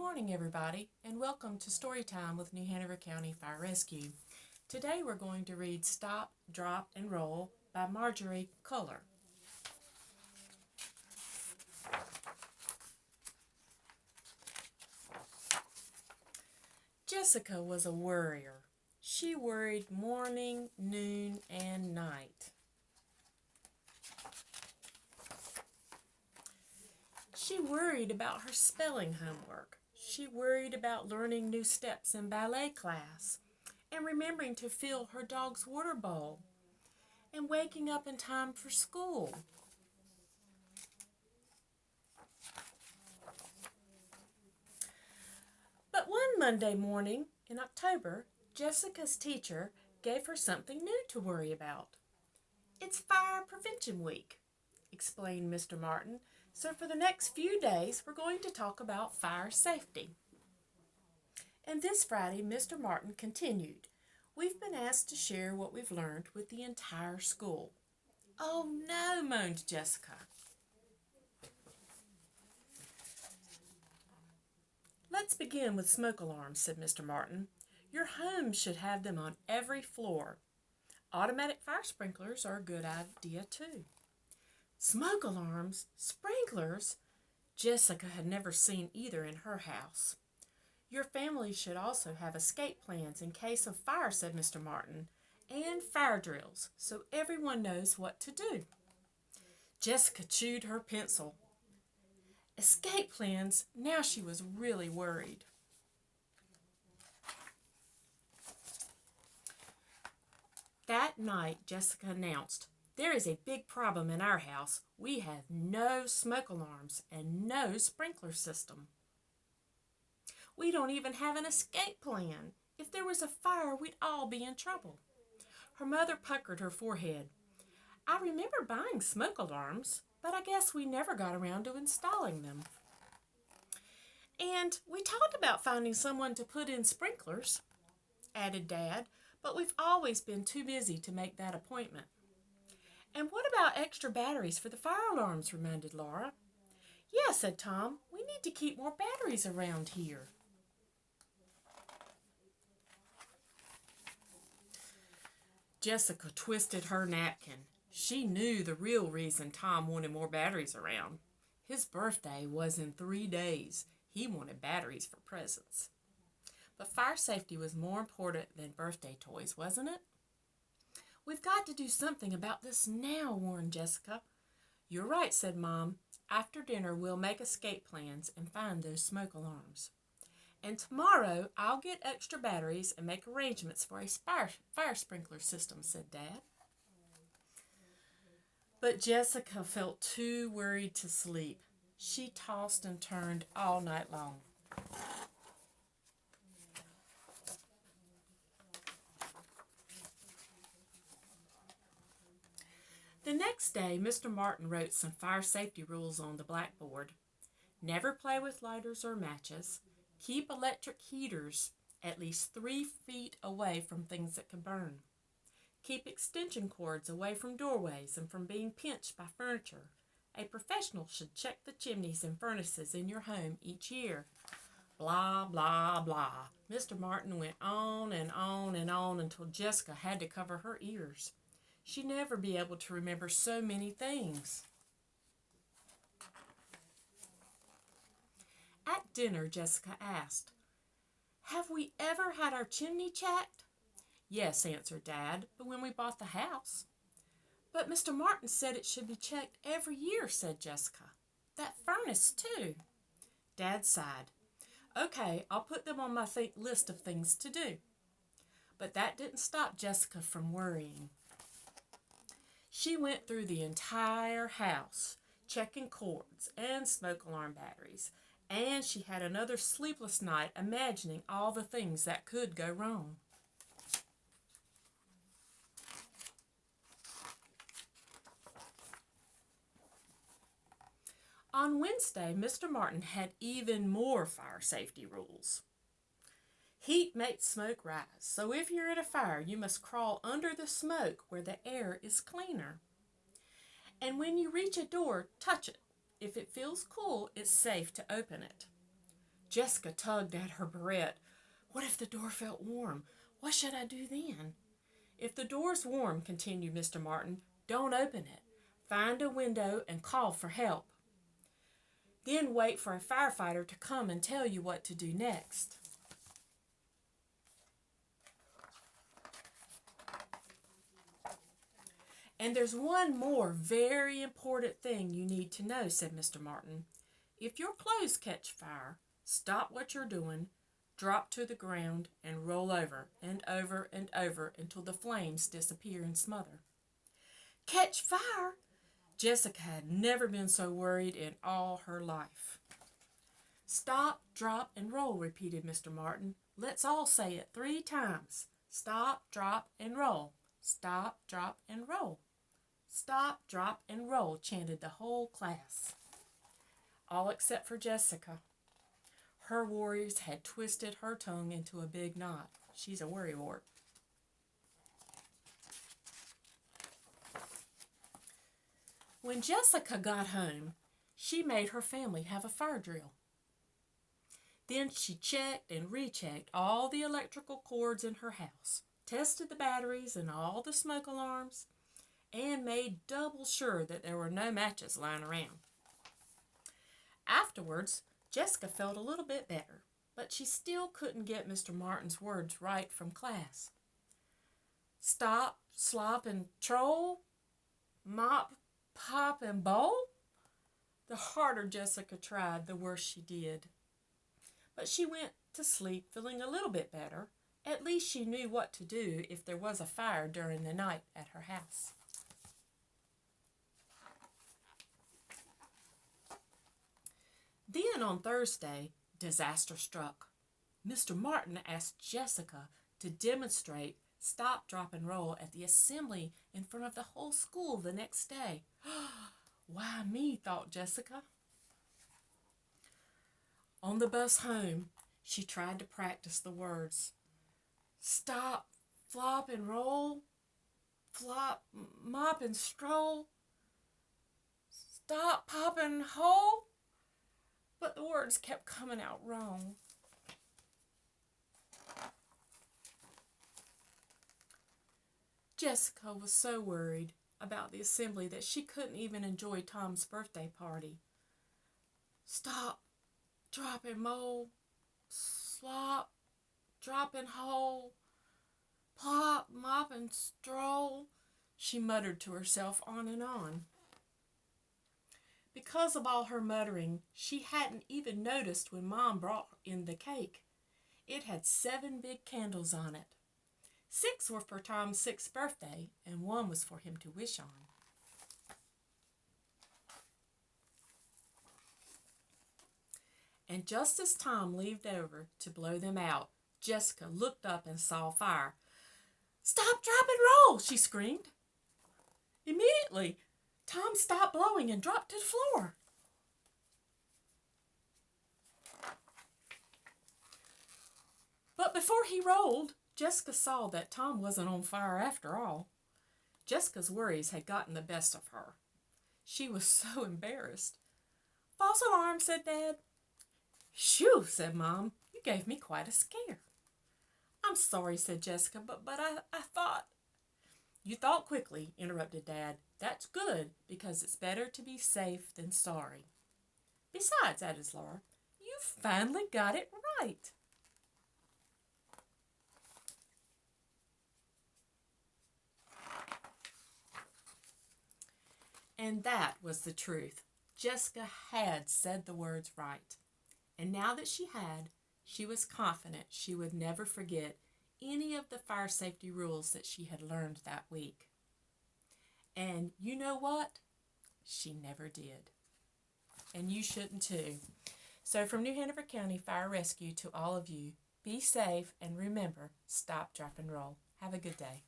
morning, everybody, and welcome to Storytime with New Hanover County Fire Rescue. Today we're going to read Stop, Drop, and Roll by Marjorie Culler. Jessica was a worrier. She worried morning, noon, and night. She worried about her spelling homework. She worried about learning new steps in ballet class and remembering to fill her dog's water bowl and waking up in time for school. But one Monday morning in October, Jessica's teacher gave her something new to worry about. "It's Fire Prevention Week," explained Mr. Martin. "So for the next few days, we're going to talk about fire safety." And this Friday, Mr. Martin continued, "We've been asked to share what we've learned with the entire school." "Oh no," moaned Jessica. "Let's begin with smoke alarms," said Mr. Martin. "Your home should have them on every floor. Automatic fire sprinklers are a good idea too." Smoke alarms? Sprinklers? Jessica had never seen either in her house. "Your family should also have escape plans in case of fire," said Mr. Martin, "and fire drills so everyone knows what to do." Jessica chewed her pencil. Escape plans? Now she was really worried. That night, Jessica announced, "There is a big problem in our house. We have no smoke alarms and no sprinkler system. We don't even have an escape plan. If there was a fire, we'd all be in trouble." Her mother puckered her forehead. "I remember buying smoke alarms, but I guess we never got around to installing them. And we talked about finding someone to put in sprinklers," added Dad, "but we've always been too busy to make that appointment." "And what about extra batteries for the fire alarms?" reminded Laura. "Yeah," said Tom, "we need to keep more batteries around here." Jessica twisted her napkin. She knew the real reason Tom wanted more batteries around. His birthday was in 3 days. He wanted batteries for presents. But fire safety was more important than birthday toys, wasn't it? "We've got to do something about this now," warned Jessica. "You're right," said Mom. "After dinner, we'll make escape plans and find those smoke alarms. And tomorrow, I'll get extra batteries and make arrangements for a fire sprinkler system," said Dad. But Jessica felt too worried to sleep. She tossed and turned all night long. The next day, Mr. Martin wrote some fire safety rules on the blackboard. Never play with lighters or matches. Keep electric heaters at least 3 feet away from things that can burn. Keep extension cords away from doorways and from being pinched by furniture. A professional should check the chimneys and furnaces in your home each year. Blah, blah, blah. Mr. Martin went on and on and on until Jessica had to cover her ears. She'd never be able to remember so many things. At dinner, Jessica asked, "Have we ever had our chimney checked?" "Yes," answered Dad, "but when we bought the house." "But Mr. Martin said it should be checked every year," said Jessica. "That furnace, too." Dad sighed. "Okay, I'll put them on my list of things to do." But that didn't stop Jessica from worrying. She went through the entire house, checking cords and smoke alarm batteries, and she had another sleepless night imagining all the things that could go wrong. On Wednesday, Mr. Martin had even more fire safety rules. Heat makes smoke rise, so if you're at a fire, you must crawl under the smoke where the air is cleaner. And when you reach a door, touch it. If it feels cool, it's safe to open it. Jessica tugged at her barrette. What if the door felt warm? What should I do then? If the door's warm, continued Mr. Martin, don't open it. Find a window and call for help. Then wait for a firefighter to come and tell you what to do next. And there's one more very important thing you need to know, said Mr. Martin. If your clothes catch fire, stop what you're doing, drop to the ground, and roll over and over and over until the flames disappear and smother. Catch fire? Jessica had never been so worried in all her life. Stop, drop, and roll, repeated Mr. Martin. Let's all say it 3 times. Stop, drop, and roll. Stop, drop, and roll. Stop, drop, and roll, chanted the whole class. All except for Jessica. Her worries had twisted her tongue into a big knot. She's a worrywart. When Jessica got home, she made her family have a fire drill. Then she checked and rechecked all the electrical cords in her house, tested the batteries and all the smoke alarms, and made double sure that there were no matches lying around. Afterwards, Jessica felt a little bit better, but she still couldn't get Mr. Martin's words right from class. Stop, slop, and troll? Mop, pop, and bowl? The harder Jessica tried, the worse she did. But she went to sleep feeling a little bit better. At least she knew what to do if there was a fire during the night at her house. Then on Thursday, disaster struck. Mr. Martin asked Jessica to demonstrate stop, drop, and roll at the assembly in front of the whole school the next day. Why me, thought Jessica. On the bus home, she tried to practice the words. Stop, flop, and roll. Flop, mop, and stroll. Stop, pop, and hole. But the words kept coming out wrong. Jessica was so worried about the assembly that she couldn't even enjoy Tom's birthday party. Stop, drop, and mold. Slop, drop, and hole. Plop, mop, and stroll. She muttered to herself on and on. Because of all her muttering, she hadn't even noticed when Mom brought in the cake. It had 7 big candles on it. 6 were for Tom's 6th birthday, and 1 was for him to wish on. And just as Tom leaned over to blow them out, Jessica looked up and saw fire. Stop, drop, and roll, she screamed. Immediately, Tom stopped blowing and dropped to the floor. But before he rolled, Jessica saw that Tom wasn't on fire after all. Jessica's worries had gotten the best of her. She was so embarrassed. False alarm, said Dad. Shoo, said Mom. You gave me quite a scare. I'm sorry, said Jessica, but I thought... You thought quickly, interrupted Dad. That's good, because it's better to be safe than sorry. Besides, added Laura, you finally got it right. And that was the truth. Jessica had said the words right. And now that she had, she was confident she would never forget any of the fire safety rules that she had learned that week. And you know what? She never did. And you shouldn't too. So from New Hanover County Fire Rescue to all of you, be safe and remember, stop, drop, and roll. Have a good day.